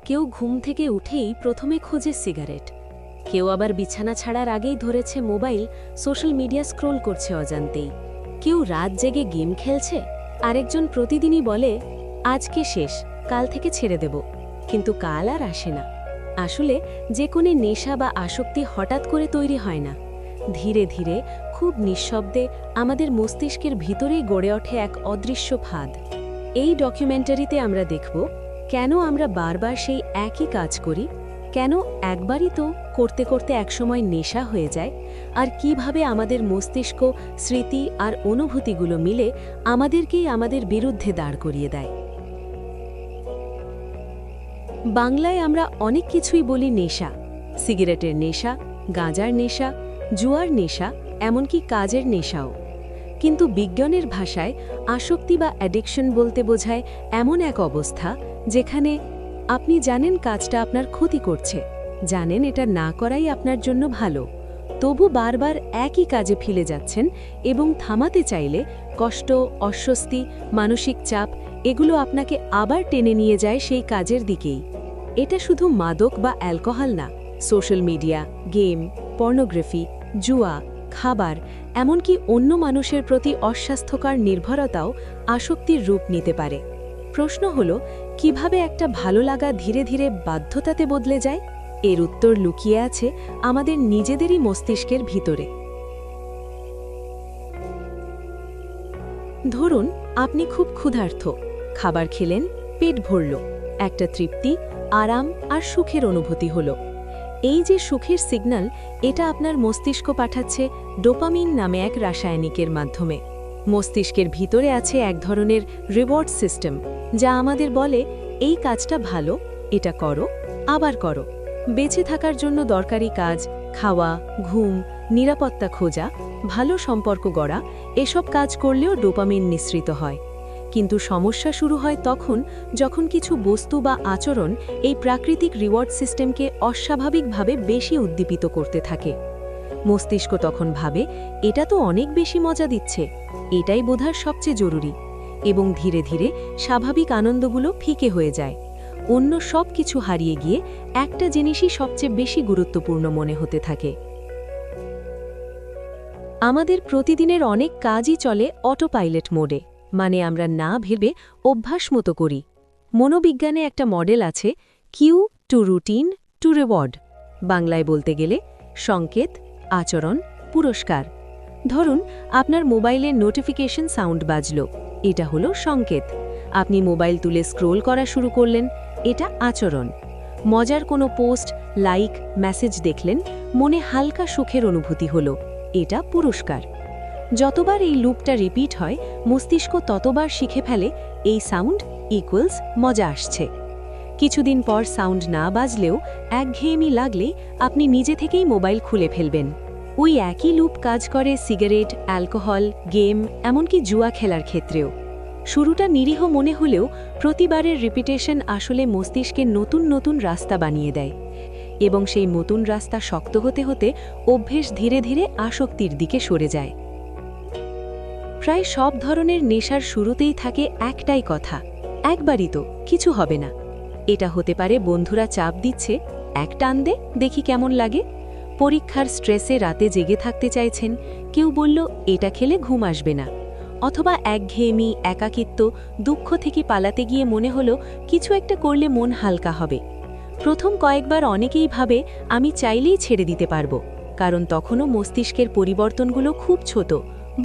কেউ ঘুম থেকে উঠেই প্রথমে খোঁজে সিগারেট, কেউ আবার বিছানা ছাড়ার আগেই ধরেছে মোবাইল, সোশ্যাল মিডিয়া স্ক্রোল করছে অজান্তেই। কেউ রাত জেগে গেম খেলছে, আরেকজন প্রতিদিনই বলে আজকে শেষ, কাল থেকে ছেড়ে দেব, কিন্তু কাল আর আসে না। আসলে যে কোনো নেশা বা আসক্তি হঠাৎ করে তৈরি হয় না, ধীরে ধীরে খুব নিঃশব্দে আমাদের মস্তিষ্কের ভিতরেই গড়ে ওঠে এক অদৃশ্য ফাঁদ। এই ডকুমেন্টারিতে আমরা দেখব কেন আমরা বারবার সেই একই কাজ করি, কেন একবারই তো করতে করতে একসময় নেশা হয়ে যায়, আর কিভাবে আমাদের মস্তিষ্ক, স্মৃতি আর অনুভূতিগুলো মিলে আমাদেরকেই আমাদের বিরুদ্ধে দাঁড় করিয়ে দেয়। বাংলায় আমরা অনেক কিছুই বলি নেশা, সিগারেটের নেশা, গাঁজার নেশা, জুয়ার নেশা, এমনকি কাজের নেশাও। কিন্তু বিজ্ঞানের ভাষায় আসক্তি বা অ্যাডিকশন বলতে বোঝায় এমন এক অবস্থা যেখানে আপনি জানেন কাজটা আপনার ক্ষতি করছে, জানেন এটা না করাই আপনার জন্য ভালো, তবু বারবার একই কাজে ফিরে যাচ্ছেন এবং থামাতে চাইলে কষ্ট, অস্বস্তি, মানসিক চাপ এগুলো আপনাকে আবার টেনে নিয়ে যায় সেই কাজের দিকেই। এটা শুধু মাদক বা অ্যালকোহল না, সোশ্যাল মিডিয়া, গেম, পর্নোগ্রাফি, জুয়া, খাবার, এমনকি অন্য মানুষের প্রতি অস্বাস্থ্যকর নির্ভরতাও আসক্তির রূপ নিতে পারে। প্রশ্ন হল, কিভাবে একটা ভালো লাগা ধীরে ধীরে বাধ্যতাতে বদলে যায়? এর উত্তর লুকিয়ে আছে আমাদের নিজেদেরই মস্তিষ্কের ভিতরে। ধরুন আপনি খুব ক্ষুধার্ত, খাবার খেলেন, পেট ভরল, একটা তৃপ্তি, আরাম আর সুখের অনুভূতি হলো। এই যে সুখের সিগন্যাল, এটা আপনার মস্তিষ্ক পাঠাচ্ছে ডোপামিন নামে এক রাসায়নিকের মাধ্যমে। মস্তিষ্কের ভিতরে আছে এক ধরনের রিওয়ার্ড সিস্টেম, যা আমাদের বলে এই কাজটা ভালো, এটা করো, আবার করো। বেঁচে থাকার জন্য দরকারি কাজ, খাওয়া, ঘুম, নিরাপত্তা খোঁজা, ভালো সম্পর্ক গড়া, এসব কাজ করলেও ডোপামিন নিঃসৃত হয়। কিন্তু সমস্যা শুরু হয় তখন যখন কিছু বস্তু বা আচরণ এই প্রাকৃতিক রিওয়ার্ড সিস্টেমকে অস্বাভাবিকভাবে বেশি উদ্দীপিত করতে থাকে। মস্তিষ্ক তখন ভাবে এটা তো অনেক বেশি মজা দিচ্ছে, এটাই বোধহয় সবচেয়ে জরুরি, এবং ধীরে ধীরে স্বাভাবিক আনন্দগুলো ফিকে হয়ে যায়। অন্য সব কিছু হারিয়ে গিয়ে একটা জিনিসই সবচেয়ে বেশি গুরুত্বপূর্ণ মনে হতে থাকে। আমাদের প্রতিদিনের অনেক কাজই চলে অটোপাইলট মোডে, মানে আমরা না ভেবে অভ্যাস মতো করি। মনোবিজ্ঞানে একটা মডেল আছে, cue to routine to reward, বাংলায় বলতে গেলে সংকেত, আচরণ, পুরস্কার। ধরুন আপনার মোবাইলের নোটিফিকেশন সাউন্ড বাজল, এটা হলো সংকেত। আপনি মোবাইল তুলে স্ক্রোল করা শুরু করলেন, এটা আচরণ। মজার কোনো পোস্ট, লাইক, মেসেজ দেখলেন, মনে হালকা সুখের অনুভূতি হলো, এটা পুরস্কার। যতবার এই লুপটা রিপিট হয়, মস্তিষ্ক ততবার শিখে ফেলে এই সাউন্ড ইকুয়ালস মজা আসছে। কিছুদিন পর সাউন্ড না বাজলেও একঘেয়েমি লাগলেই আপনি নিজে থেকেই মোবাইল খুলে ফেলবেন। ওই একই লুপ কাজ করে সিগারেট, অ্যালকোহল, গেম, এমনকি জুয়া খেলার ক্ষেত্রেও। শুরুটা নিরীহ মনে হলেও প্রতিবারের রিপিটেশন আসলে মস্তিষ্কে নতুন নতুন রাস্তা বানিয়ে দেয়, এবং সেই নতুন রাস্তা শক্ত হতে হতে অভ্যেস ধীরে ধীরে আসক্তির দিকে সরে যায়। প্রায় সব ধরনের নেশার শুরুতেই থাকে একটাই কথা, একবারই তো, কিছু হবে না। এটা হতে পারে বন্ধুরা চাপ দিচ্ছে, এক টান দে, দেখি কেমন লাগে। পরীক্ষার স্ট্রেসে রাতে জেগে থাকতে চাইছেন, কেউ বলল এটা খেলে ঘুম আসবে না। অথবা একঘেয়েমি, একাকিত্ব, দুঃখ থেকে পালাতে গিয়ে মনে হলো কিছু একটা করলে মন হালকা হবে। প্রথম কয়েকবার অনেকেই ভাবে আমি চাইলেই ছেড়ে দিতে পারবো, কারণ তখনও মস্তিষ্কের পরিবর্তনগুলো খুব ছোট,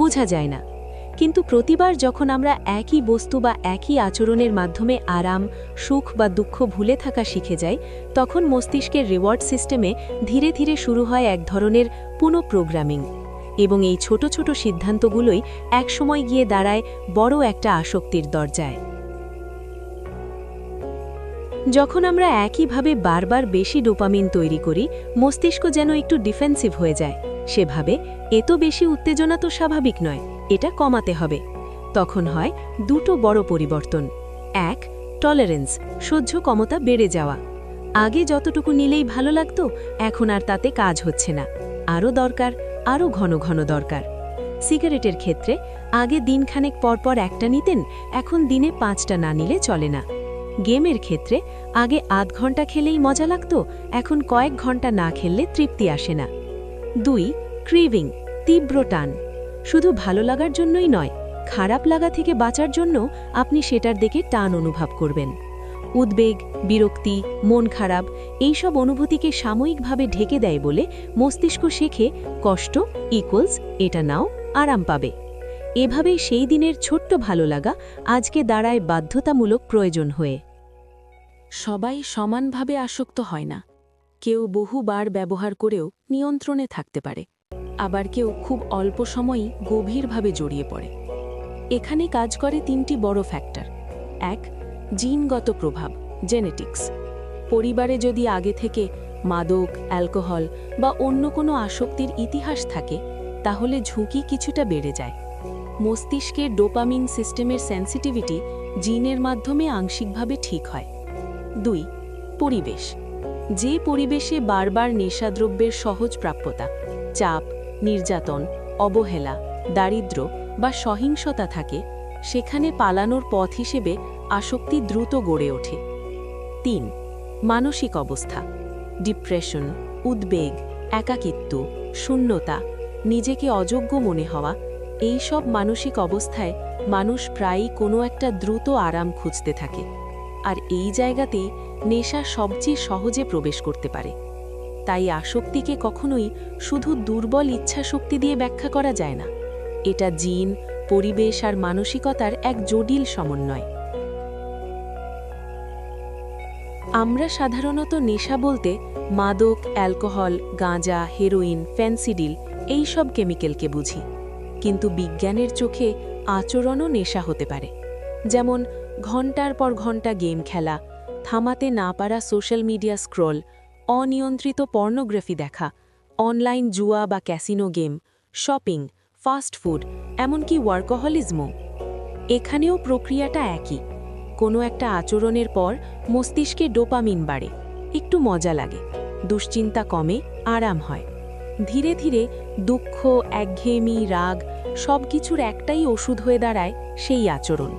বোঝা যায় না। কিন্তু প্রতিবার যখন আমরা একই বস্তু বা একই আচরণের মাধ্যমে আরাম, সুখ বা দুঃখ ভুলে থাকা শিখে যাই, তখন মস্তিষ্কের রিওয়ার্ড সিস্টেমে ধীরে ধীরে শুরু হয় এক ধরনের পুনঃপ্রোগ্রামিং, এবং এই ছোট ছোট সিদ্ধান্তগুলোই একসময় গিয়ে দাঁড়ায় বড় একটা আসক্তির দরজায়। যখন আমরা একইভাবে বারবার বেশি ডোপামিন তৈরি করি, মস্তিষ্ক যেন একটু ডিফেন্সিভ হয়ে যায়। সেভাবে এত বেশি উত্তেজনা তো স্বাভাবিক নয়, এটা কমাতে হবে। তখন হয় দুটো বড় পরিবর্তন। এক, টলারেন্স, সহ্য ক্ষমতা বেড়ে যাওয়া। আগে যতটুকু নিলেই ভালো লাগতো, এখন আর তাতে কাজ হচ্ছে না, আরও দরকার, আরও ঘন ঘন দরকার। সিগারেটের ক্ষেত্রে আগে দিনখানেক পরপর একটা নিতেন, এখন দিনে 5টা না নিলে চলে না। গেমের ক্ষেত্রে আগে আধ ঘন্টা খেলেই মজা লাগতো, এখন কয়েক ঘন্টা না খেললে তৃপ্তি আসে না। 2. ক্রেভিং, তীব্র টান। শুধু ভালো লাগার জন্যই নয়, খারাপ লাগা থেকে বাঁচার জন্য আপনি সেটার দিকে টান অনুভব করবেন। উদ্বেগ, বিরক্তি, মন খারাপ এইসব অনুভূতিকে সাময়িকভাবে ঢেকে দেয় বলে মস্তিষ্ক শেখে কষ্ট ইকুয়ালস এটা নাও, আরাম পাবে। এভাবেই সেই দিনের ছোট্ট ভালো লাগা আজকে দাঁড়ায় বাধ্যতামূলক প্রয়োজন হয়ে। সবাই সমানভাবে আসক্ত হয় না। কেউ বহুবার ব্যবহার করেও নিয়ন্ত্রণে থাকতে পারে, আবার কেউ খুব অল্প সময়ই গভীরভাবে জড়িয়ে পড়ে। এখানে কাজ করে 3টি বড় ফ্যাক্টর। 1. জিনগত প্রভাব, জেনেটিক্স। পরিবারে যদি আগে থেকে মাদক, অ্যালকোহল বা অন্য কোনো আসক্তির ইতিহাস থাকে, তাহলে ঝুঁকি কিছুটা বেড়ে যায়। মস্তিষ্কের ডোপামিন সিস্টেমের সেন্সিটিভিটি জিনের মাধ্যমে আংশিকভাবে ঠিক হয়। 2. পরিবেশ। যে পরিবেশে বারবার নেশাদ্রব্যের সহজ প্রাপ্যতা, চাপ, নির্যাতন, অবহেলা, দারিদ্র্য বা সহিংসতা থাকে, সেখানে পালানোর পথ হিসেবে আসক্তি দ্রুত গড়ে ওঠে। 3. মানসিক অবস্থা, ডিপ্রেশন, উদ্বেগ, একাকিত্ব, শূন্যতা, নিজেকে অযোগ্য মনে হওয়া, এই সব মানসিক অবস্থায় মানুষ প্রায়ই কোনো একটা দ্রুত আরাম খুঁজতে থাকে, আর এই জায়গাতেই নেশা সবচেয়ে সহজে প্রবেশ করতে পারে। তাই আসক্তিকে কখনোই শুধু দুর্বল ইচ্ছাশক্তি দিয়ে ব্যাখ্যা করা যায় না। এটা জিন, পরিবেশ আর মানসিকতার এক জটিল সমন্বয়। আমরা সাধারণত নেশা বলতে মাদক, অ্যালকোহল, গাঁজা, হেরোইন, ফেন্সিডিল এই সব কেমিক্যালকে বুঝি, কিন্তু বিজ্ঞানের চোখে আচরণও নেশা হতে পারে। যেমন ঘণ্টার পর ঘণ্টা গেম খেলা, থামাতে না পারা সোশ্যাল মিডিয়া স্ক্রল, অনিয়ন্ত্রিত পর্নোগ্রাফি দেখা, অনলাইন জুয়া বা casino game, shopping, fast food, এমনকি ওয়ার্কহলিজমও। এখানেও প্রক্রিয়াটা একই। কোনো একটা আচরণের পর মস্তিষ্কে ডোপামিন বাড়ে, একটু মজা লাগে, দুশ্চিন্তা কমে, আরাম হয়। ধীরে ধীরে দুঃখ, একঘেয়েমি, রাগ সবকিছুর একটাই ওষুধ হয়ে দাঁড়ায় সেই আচরণ।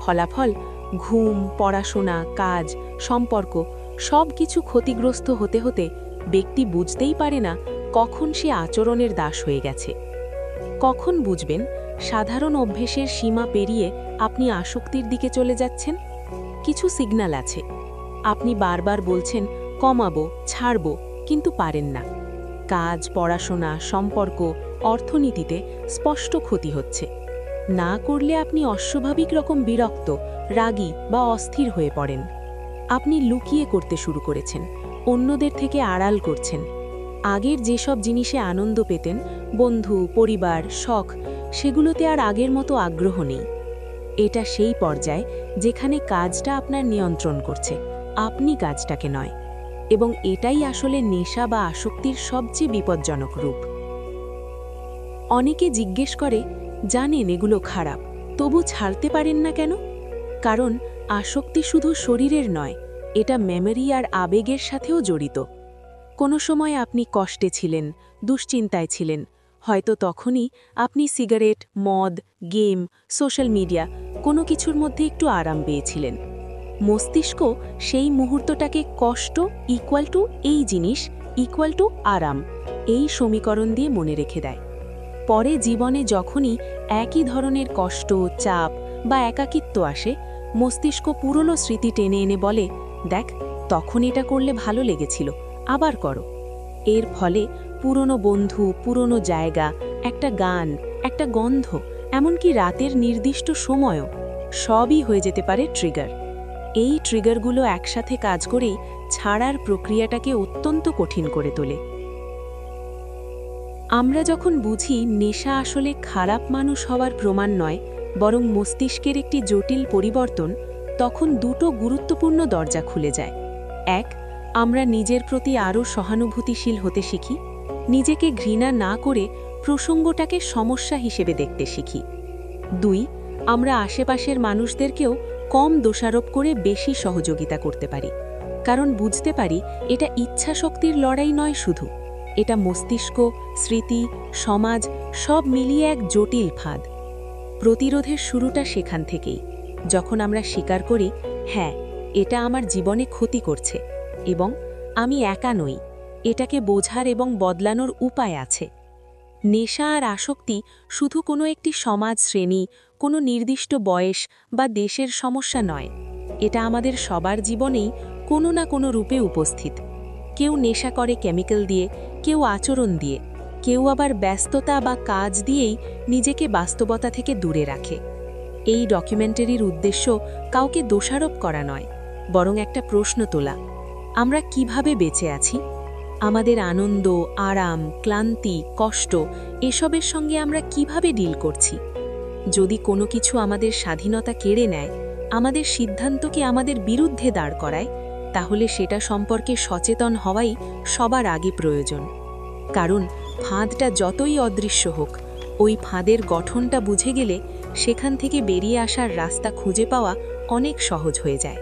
ফলাফল ঘুম, পড়াশোনা, কাজ, সম্পর্ক সব কিছু ক্ষতিগ্রস্ত হতে হতে ব্যক্তি বুঝতেই পারে না কখন সে আচরণের দাস হয়ে গেছে। কখন বুঝবেন সাধারণ অভ্যেসের সীমা পেরিয়ে আপনি আসক্তির দিকে চলে যাচ্ছেন? কিছু সিগন্যাল আছে। আপনি বারবার বলছেন কমাবো, ছাড়বো, কিন্তু পারেন না। কাজ, পড়াশোনা, সম্পর্ক, অর্থনীতিতে স্পষ্ট ক্ষতি হচ্ছে। না করলে আপনি অস্বাভাবিক রকম বিরক্ত, রাগী বা অস্থির হয়ে পড়েন। আপনি লুকিয়ে করতে শুরু করেছেন, অন্যদের থেকে আড়াল করছেন। আগের যেসব জিনিসে আনন্দ পেতেন, বন্ধু, পরিবার, শখ, সেগুলোতে আর আগের মতো আগ্রহ নেই। এটা সেই পর্যায় যেখানে কাজটা আপনার নিয়ন্ত্রণ করছে, আপনি কাজটাকে নয়। এবং এটাই আসলে নেশা বা আসক্তির সবচেয়ে বিপজ্জনক রূপ। অনেকে জিজ্ঞেস করে, জানেন এগুলো খারাপ, তবু ছাড়তে পারেন না কেন? কারণ আসক্তি শুধু শরীরের নয়, এটা মেমরি আর আবেগের সাথেও জড়িত। কোনো সময় আপনি কষ্টে ছিলেন, দুশ্চিন্তায় ছিলেন, হয়তো তখনই আপনি সিগারেট, মদ, গেম, সোশ্যাল মিডিয়া কোনো কিছুর মধ্যে একটু আরাম পেয়েছিলেন। মস্তিষ্ক সেই মুহূর্তটাকে কষ্ট ইকুয়াল টু এই জিনিস ইকুয়াল টু আরাম এই সমীকরণ দিয়ে মনে রেখে দেয়। পরে জীবনে যখনই একই ধরনের কষ্ট, চাপ বা একাকিত্ব আসে, মস্তিষ্ক পুরনো স্মৃতি টেনে এনে বলে, দেখ তখন এটা করলে ভালো লেগেছিল, আবার করো। এর ফলে পুরনো বন্ধু, পুরনো জায়গা, একটা গান, একটা গন্ধ, এমনকি রাতের নির্দিষ্ট সময়ও সবই হয়ে যেতে পারে ট্রিগার। এই ট্রিগারগুলো একসাথে কাজ করেই ছাড়ার প্রক্রিয়াটাকে অত্যন্ত কঠিন করে তোলে। আমরা যখন বুঝি নেশা আসলে খারাপ মানুষ হওয়ার প্রমাণ নয়, বরং মস্তিষ্কের একটি জটিল পরিবর্তন, তখন দুটো গুরুত্বপূর্ণ দরজা খুলে যায়। 1. আমরা নিজের প্রতি আরও সহানুভূতিশীল হতে শিখি, নিজেকে ঘৃণা না করে প্রসঙ্গটাকে সমস্যা হিসেবে দেখতে শিখি। 2. আমরা আশেপাশের মানুষদেরকেও কম দোষারোপ করে বেশি সহযোগিতা করতে পারি, কারণ বুঝতে পারি এটা ইচ্ছাশক্তির লড়াই নয় শুধু, এটা মস্তিষ্ক, স্মৃতি, সমাজ সব মিলিয়ে এক জটিল ফাঁদ। প্রতিরোধের শুরুটা সেখান থেকেই, যখন আমরা স্বীকার করি, হ্যাঁ এটা আমার জীবনে ক্ষতি করছে এবং আমি একা নই, এটাকে বোঝার এবং বদলানোর উপায় আছে। নেশা আর আসক্তি শুধু কোনো একটি সমাজ শ্রেণী, কোনো নির্দিষ্ট বয়স বা দেশের সমস্যা নয়, এটা আমাদের সবার জীবনেই কোনো না কোনো রূপে উপস্থিত। কেউ নেশা করে কেমিক্যাল দিয়ে, কেউ আচরণ দিয়ে, কেউ আবার ব্যস্ততা বা কাজ দিয়েই নিজেকে বাস্তবতা থেকে দূরে রাখে। এই ডকুমেন্টারির উদ্দেশ্য কাউকে দোষারোপ করা নয়, বরং একটা প্রশ্ন তোলা, আমরা কিভাবে বেঁচে আছি? আমাদের আনন্দ, আরাম, ক্লান্তি, কষ্ট এসবের সঙ্গে আমরা কিভাবে ডিল করছি? যদি কোনো কিছু আমাদের স্বাধীনতা কেড়ে নেয়, আমাদের সিদ্ধান্তকে আমাদের বিরুদ্ধে দাঁড় করায়, তাহলে সেটা সম্পর্কে সচেতন হওয়াই সবার আগে প্রয়োজন। কারণ ফাঁদটা যতই অদৃশ্য হোক, ওই ফাঁদের গঠনটা বুঝে গেলে সেখান থেকে বেরিয়ে আসার রাস্তা খুঁজে পাওয়া অনেক সহজ হয়ে যায়।